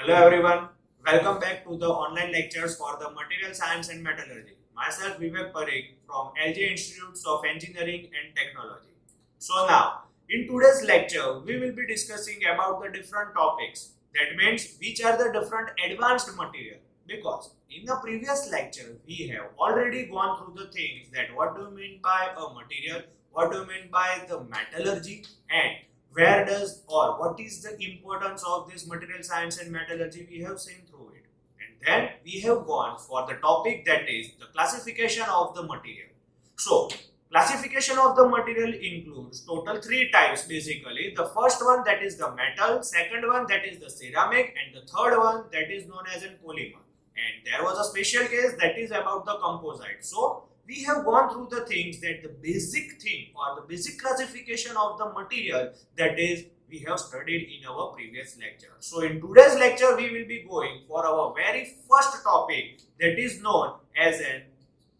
Hello everyone, welcome back to the online lectures for the Material Science and Metallurgy. Myself Vivek Parikh from LJ Institutes of Engineering and Technology. So now, in today's lecture, we will be discussing about the different topics. That means which are the different advanced material. Because in the previous lecture, we have already gone through the things that what do you mean by a material, what do you mean by the metallurgy, and where does or what is the importance of this material science and metallurgy. We have seen through it, and then we have gone for the topic that is the classification of the material. So classification of the material includes total three types. Basically, the first one, that is the metal, second one, that is the ceramic, and the third one, that is known as a polymer. And there was a special case, that is about the composite. So we have gone through the things that the basic thing or the basic classification of the material, that is we have studied in our previous lecture. So in today's lecture we will be going for our very first topic, that is known as a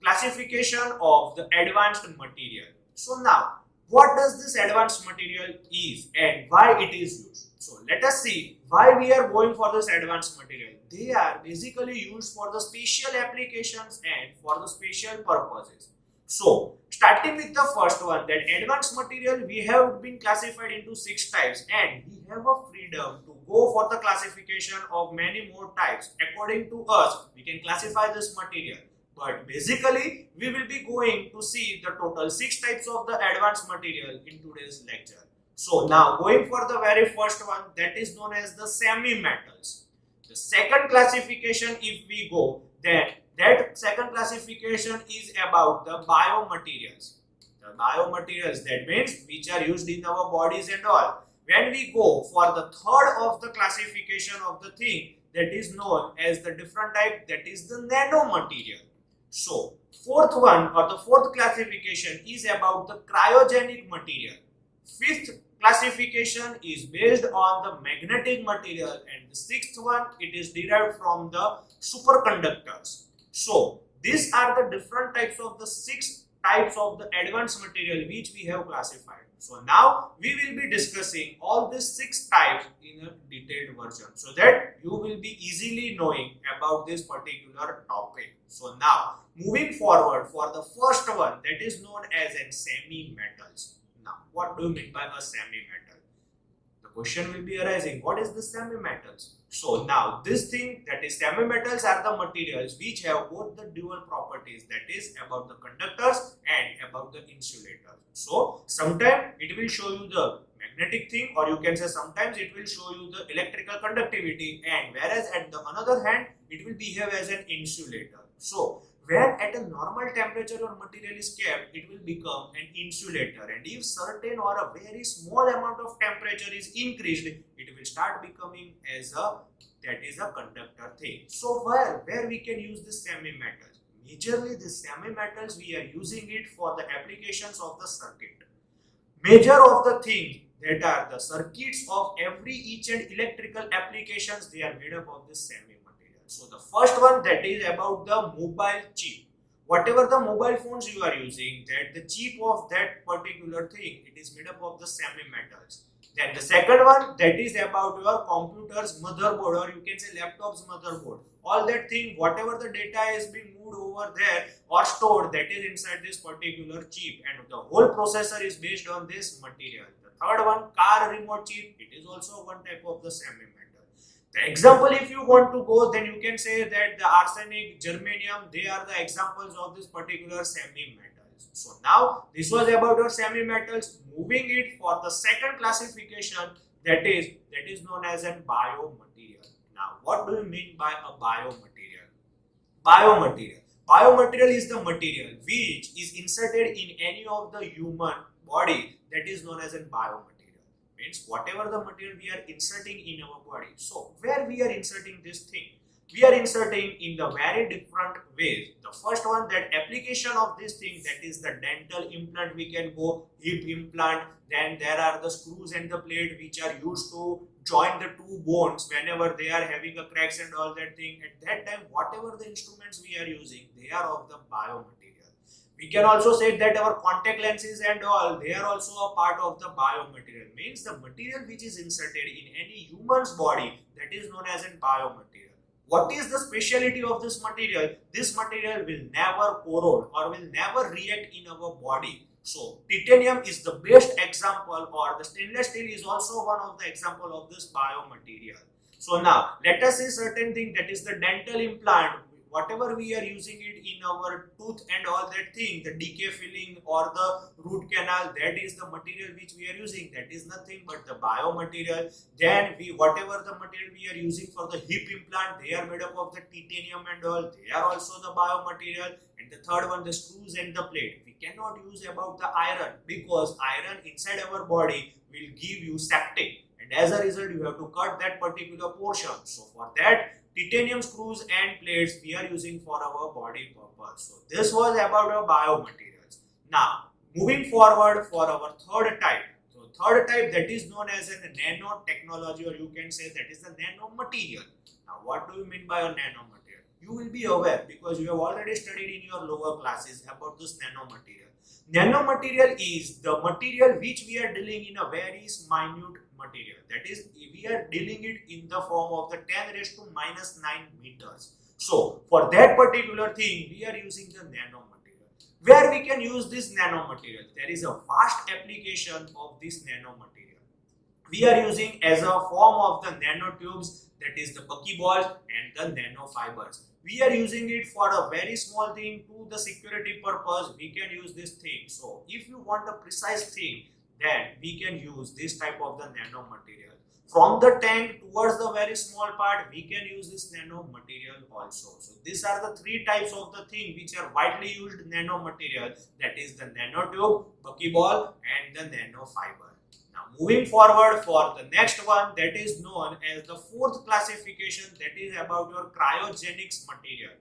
classification of the advanced material. So now, what does this advanced material is and why it is used? So let us see why we are going for this advanced material. They are basically used for the special applications and for the special purposes. So starting with the first one, that advanced material, we have been classified into 6 types, and we have a freedom to go for the classification of many more types. According to us, we can classify this material. But basically, we will be going to see the total 6 types of the advanced material in today's lecture. So now going for the very first one, that is known as the semi-metals. The second classification, if we go, then that second classification is about the biomaterials. The biomaterials, that means which are used in our bodies and all. When we go for the third of the classification of the thing, that is known as the different type, that is the nanomaterial. So, fourth one or the fourth classification is about the cryogenic material. Fifth classification is based on the magnetic material, and the sixth one, it is derived from the superconductors. So, these are the different types of the 6 types of the advanced material which we have classified. So now we will be discussing all these 6 types in a detailed version, so that you will be easily knowing about this particular topic. So now moving forward for the first one, that is known as a semi-metals. Now what do you mean by a semi-metal? The question will be arising, what is the semi-metals? So now this thing, that is semi-metals, are the materials which have both the dual properties, that is about the conductors and about the insulators. So sometimes it will show you the magnetic thing, or you can say sometimes it will show you the electrical conductivity, and whereas at the another hand it will behave as an insulator. So when at a normal temperature your material is kept, it will become an insulator, and if certain or a very small amount of temperature is increased, it will start becoming as a, that is a conductor thing. So where we can use this semi-metals? Majorly the semi-metals we are using it for the applications of the circuit. Major of the things that are the circuits of every each and electrical applications, they are made up of this semi-metals. So the first one, that is about the mobile chip. Whatever the mobile phones you are using, that the chip of that particular thing, it is made up of the semi-metals. Then the second one, that is about your computer's motherboard, or you can say laptop's motherboard. All that thing, whatever the data is being moved over there or stored, that is inside this particular chip, and the whole processor is based on this material. The third one, car remote chip, it is also one type of the semi-metal. The example, if you want to go, then you can say that the arsenic, germanium, they are the examples of this particular semi-metals. So now this was about your semi-metals. Moving it for the second classification, that is known as a biomaterial. Now what do you mean by a biomaterial? Biomaterial is the material which is inserted in any of the human body, that is known as a biomaterial. Means whatever the material we are inserting in our body. So where we are inserting this thing? We are inserting in the very different ways. The first one, that application of this thing, that is the dental implant, we can go hip implant. Then there are the screws and the plate which are used to join the two bones whenever they are having a cracks and all that thing. At that time, whatever the instruments we are using, they are of the biomaterial. We can also say that our contact lenses and all, they are also a part of the biomaterial. Means the material which is inserted in any human's body, that is known as a biomaterial. What is the speciality of this material? This material will never corrode or will never react in our body. So titanium is the best example, or the stainless steel is also one of the example of this biomaterial. So now let us see certain thing, that is the dental implant. Whatever we are using it in our tooth and all that thing, the decay filling or the root canal, that is the material which we are using. That is nothing but the biomaterial. Then whatever the material we are using for the hip implant, they are made up of the titanium and all. They are also the biomaterial. And the third one, the screws and the plate. We cannot use about the iron, because iron inside our body will give you septic. And as a result, you have to cut that particular portion. So for that, titanium screws and plates we are using for our body purpose. So this was about our biomaterials. Now moving forward for our third type. So third type, that is known as a nanotechnology, or you can say that is the nanomaterial. Now what do you mean by a nanomaterial? You will be aware, because you have already studied in your lower classes about this nanomaterial. Nanomaterial is the material which we are dealing in a very minute material. That is, we are dealing it in the form of the 10 raised to minus 9 meters. So for that particular thing, we are using the nanomaterial. Where we can use this nanomaterial? There is a vast application of this nanomaterial. We are using as a form of the nanotubes, that is the buckyball and the nanofibers. We are using it for a very small thing to the security purpose. We can use this thing. So if you want a precise thing, then we can use this type of the nanomaterial. From the tank towards the very small part, we can use this nanomaterial also. So these are the three types of the thing which are widely used nanomaterial. That is the nanotube, buckyball and the nanofiber. Now moving forward for the next one, that is known as the fourth classification, that is about your cryogenics material.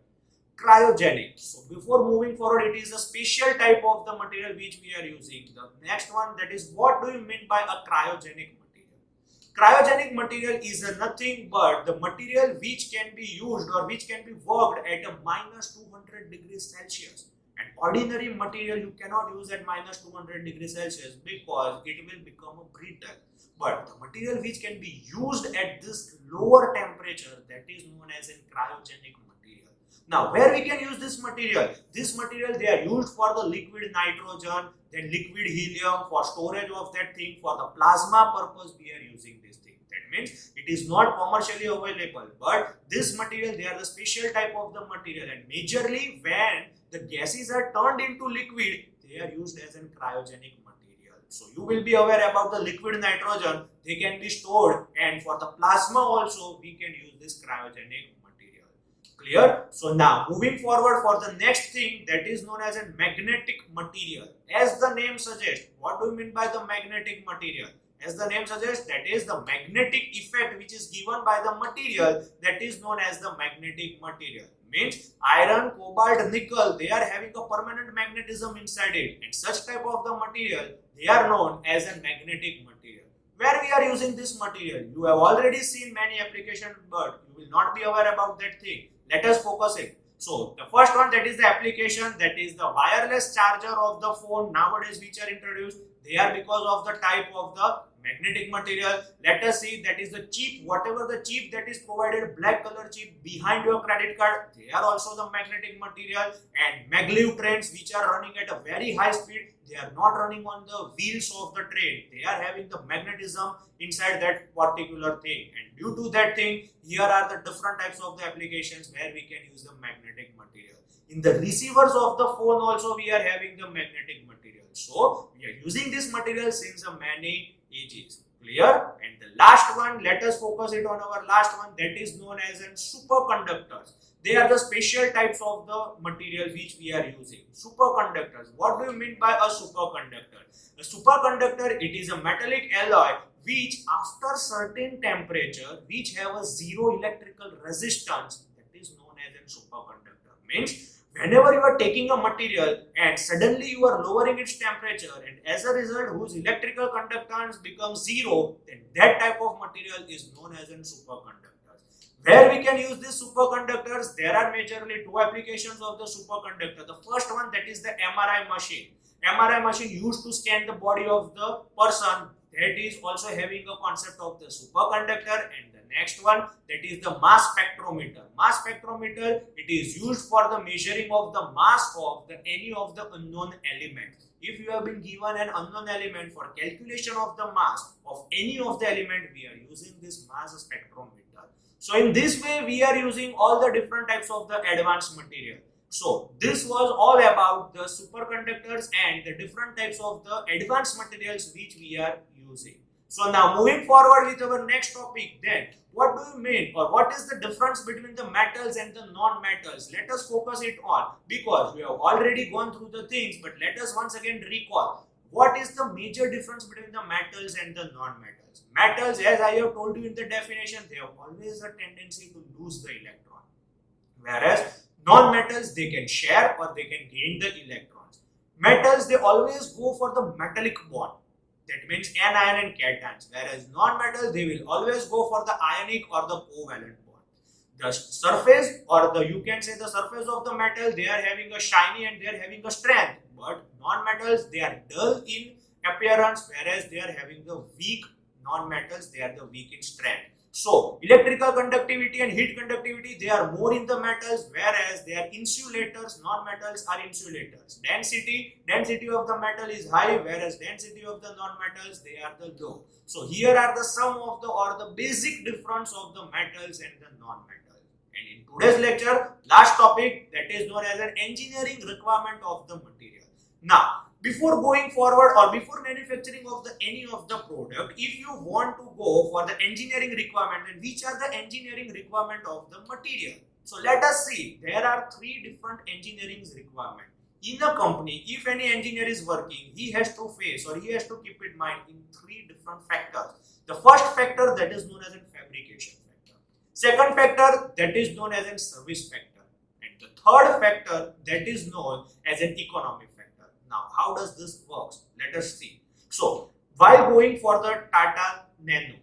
Cryogenic. So before moving forward, it is a special type of the material which we are using. The next one, that is, what do you mean by a cryogenic material? Cryogenic material is nothing but the material which can be used or which can be worked at a minus 200 degrees Celsius. And ordinary material you cannot use at minus 200 degrees Celsius, because it will become a brittle. But the material which can be used at this lower temperature, that is known as a cryogenic material. Now, where we can use this material? This material, they are used for the liquid nitrogen, then liquid helium, for storage of that thing. For the plasma purpose, we are using this thing. That means it is not commercially available, but this material, they are the special type of the material, and majorly when the gases are turned into liquid, they are used as a cryogenic material. So you will be aware about the liquid nitrogen, they can be stored, and for the plasma also we can use this cryogenic material. Clear? So now moving forward for the next thing, that is known as a magnetic material. As the name suggests, what do you mean by the magnetic material? As the name suggests, that is the magnetic effect which is given by the material, that is known as the magnetic material. Means iron, cobalt, nickel, they are having a permanent magnetism inside it, and such type of the material, they are known as a magnetic material. Where we are using this material? You have already seen many applications, but you will not be aware about that thing. Let us focus it. So the first one, that is the application, that is the wireless charger of the phone nowadays which are introduced. They are because of the type of the magnetic material. Let us see, that is the chip, whatever the chip that is provided, black color chip behind your credit card, they are also the magnetic material. And maglev trains which are running at a very high speed, they are not running on the wheels of the train, they are having the magnetism inside that particular thing, and due to that thing, here are the different types of the applications where we can use the magnetic material. In the receivers of the phone also we are having the magnetic material. So we are using this material since many ages. Clear? And the last one, let us focus it on our last one, that is known as superconductors. They are the special types of the material which we are using. Superconductors. What do you mean by a superconductor? A superconductor, it is a metallic alloy which after certain temperature, which have a zero electrical resistance, that is known as a superconductor. Means whenever you are taking a material and suddenly you are lowering its temperature, and as a result whose electrical conductance becomes zero, then that type of material is known as a superconductor. Where we can use these superconductors? There are majorly two applications of the superconductor. The first one, that is the MRI machine. MRI machine used to scan the body of the person. That is also having a concept of the superconductor. And the next one, that is the mass spectrometer. Mass spectrometer, it is used for the measuring of the mass of any of the unknown elements. If you have been given an unknown element, for calculation of the mass of any of the element, we are using this mass spectrometer. So in this way, we are using all the different types of the advanced material. So this was all about the superconductors and the different types of the advanced materials which we are using. So now moving forward with our next topic, then what do you mean, or what is the difference between the metals and the non-metals? Let us focus it on, because we have already gone through the things, but let us once again recall what is the major difference between the metals and the non-metals. Metals, as I have told you in the definition, they have always a tendency to lose the electron, whereas non-metals, they can share or they can gain the electrons. Metals, they always go for the metallic bond, that means anion and cations, whereas non-metals, they will always go for the ionic or the covalent bond. The surface, or you can say the surface of the metal, they are having a shiny and they are having a strength, but non-metals, they are dull in appearance, whereas they are having the weak. Non-metals, they are the weak in strength. So electrical conductivity and heat conductivity, they are more in the metals, whereas they are insulators. Non-metals are insulators. Density of the metal is high, whereas density of the non-metals, they are the low. So here are the sum of the basic difference of the metals and the non-metals. And in today's lecture, last topic, that is known as an engineering requirement of the material. Now, before going forward or before manufacturing of any of the product, if you want to go for the engineering requirement, then which are the engineering requirement of the material? So let us see. There are three different engineering requirements. In a company, if any engineer is working, he has to face or he has to keep in mind in three different factors. The first factor, that is known as a fabrication factor. Second factor, that is known as a service factor. And the third factor, that is known as an economic factor. Now, how does this work? Let us see. So, while going for the Tata Nano,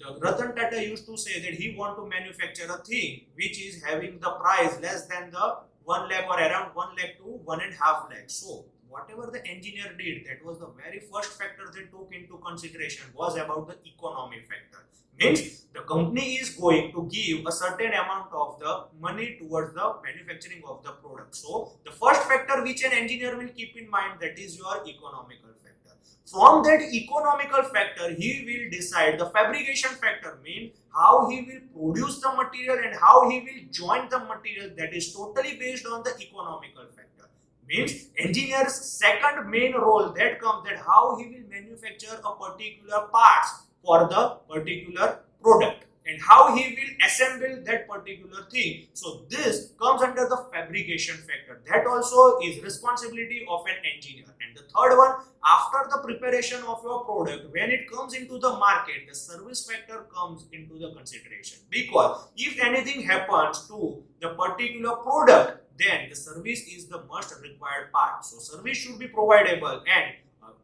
the Ratan Tata used to say that he want to manufacture a thing which is having the price less than the 1 lakh or around 1 lakh to 1.5 lakh. So, whatever the engineer did, that was the very first factor they took into consideration was about the economic factor. Means the company is going to give a certain amount of the money towards the manufacturing of the product. So the first factor which an engineer will keep in mind, that is your economical factor. From that economical factor, he will decide the fabrication factor, means how he will produce the material and how he will join the material. That is totally based on the economical factor. Means engineer's second main role that comes, that how he will manufacture a particular parts for the particular product and how he will assemble that particular thing. So this comes under the fabrication factor. That also is responsibility of an engineer. And the third one, after the preparation of your product, when it comes into the market, the service factor comes into the consideration, because if anything happens to the particular product, then the service is the most required part. So service should be providable, and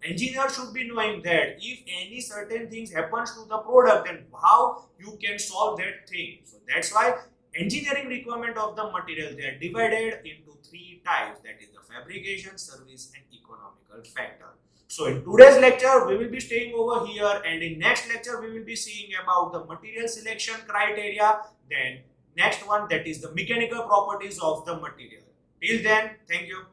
engineer should be knowing that if any certain things happens to the product, then how you can solve that thing. So that's why engineering requirement of the material, they are divided into three types, that is the fabrication, service and economical factor. So in today's lecture, we will be staying over here, and in next lecture, we will be seeing about the material selection criteria. Then next one, that is the mechanical properties of the material. Till then, thank you.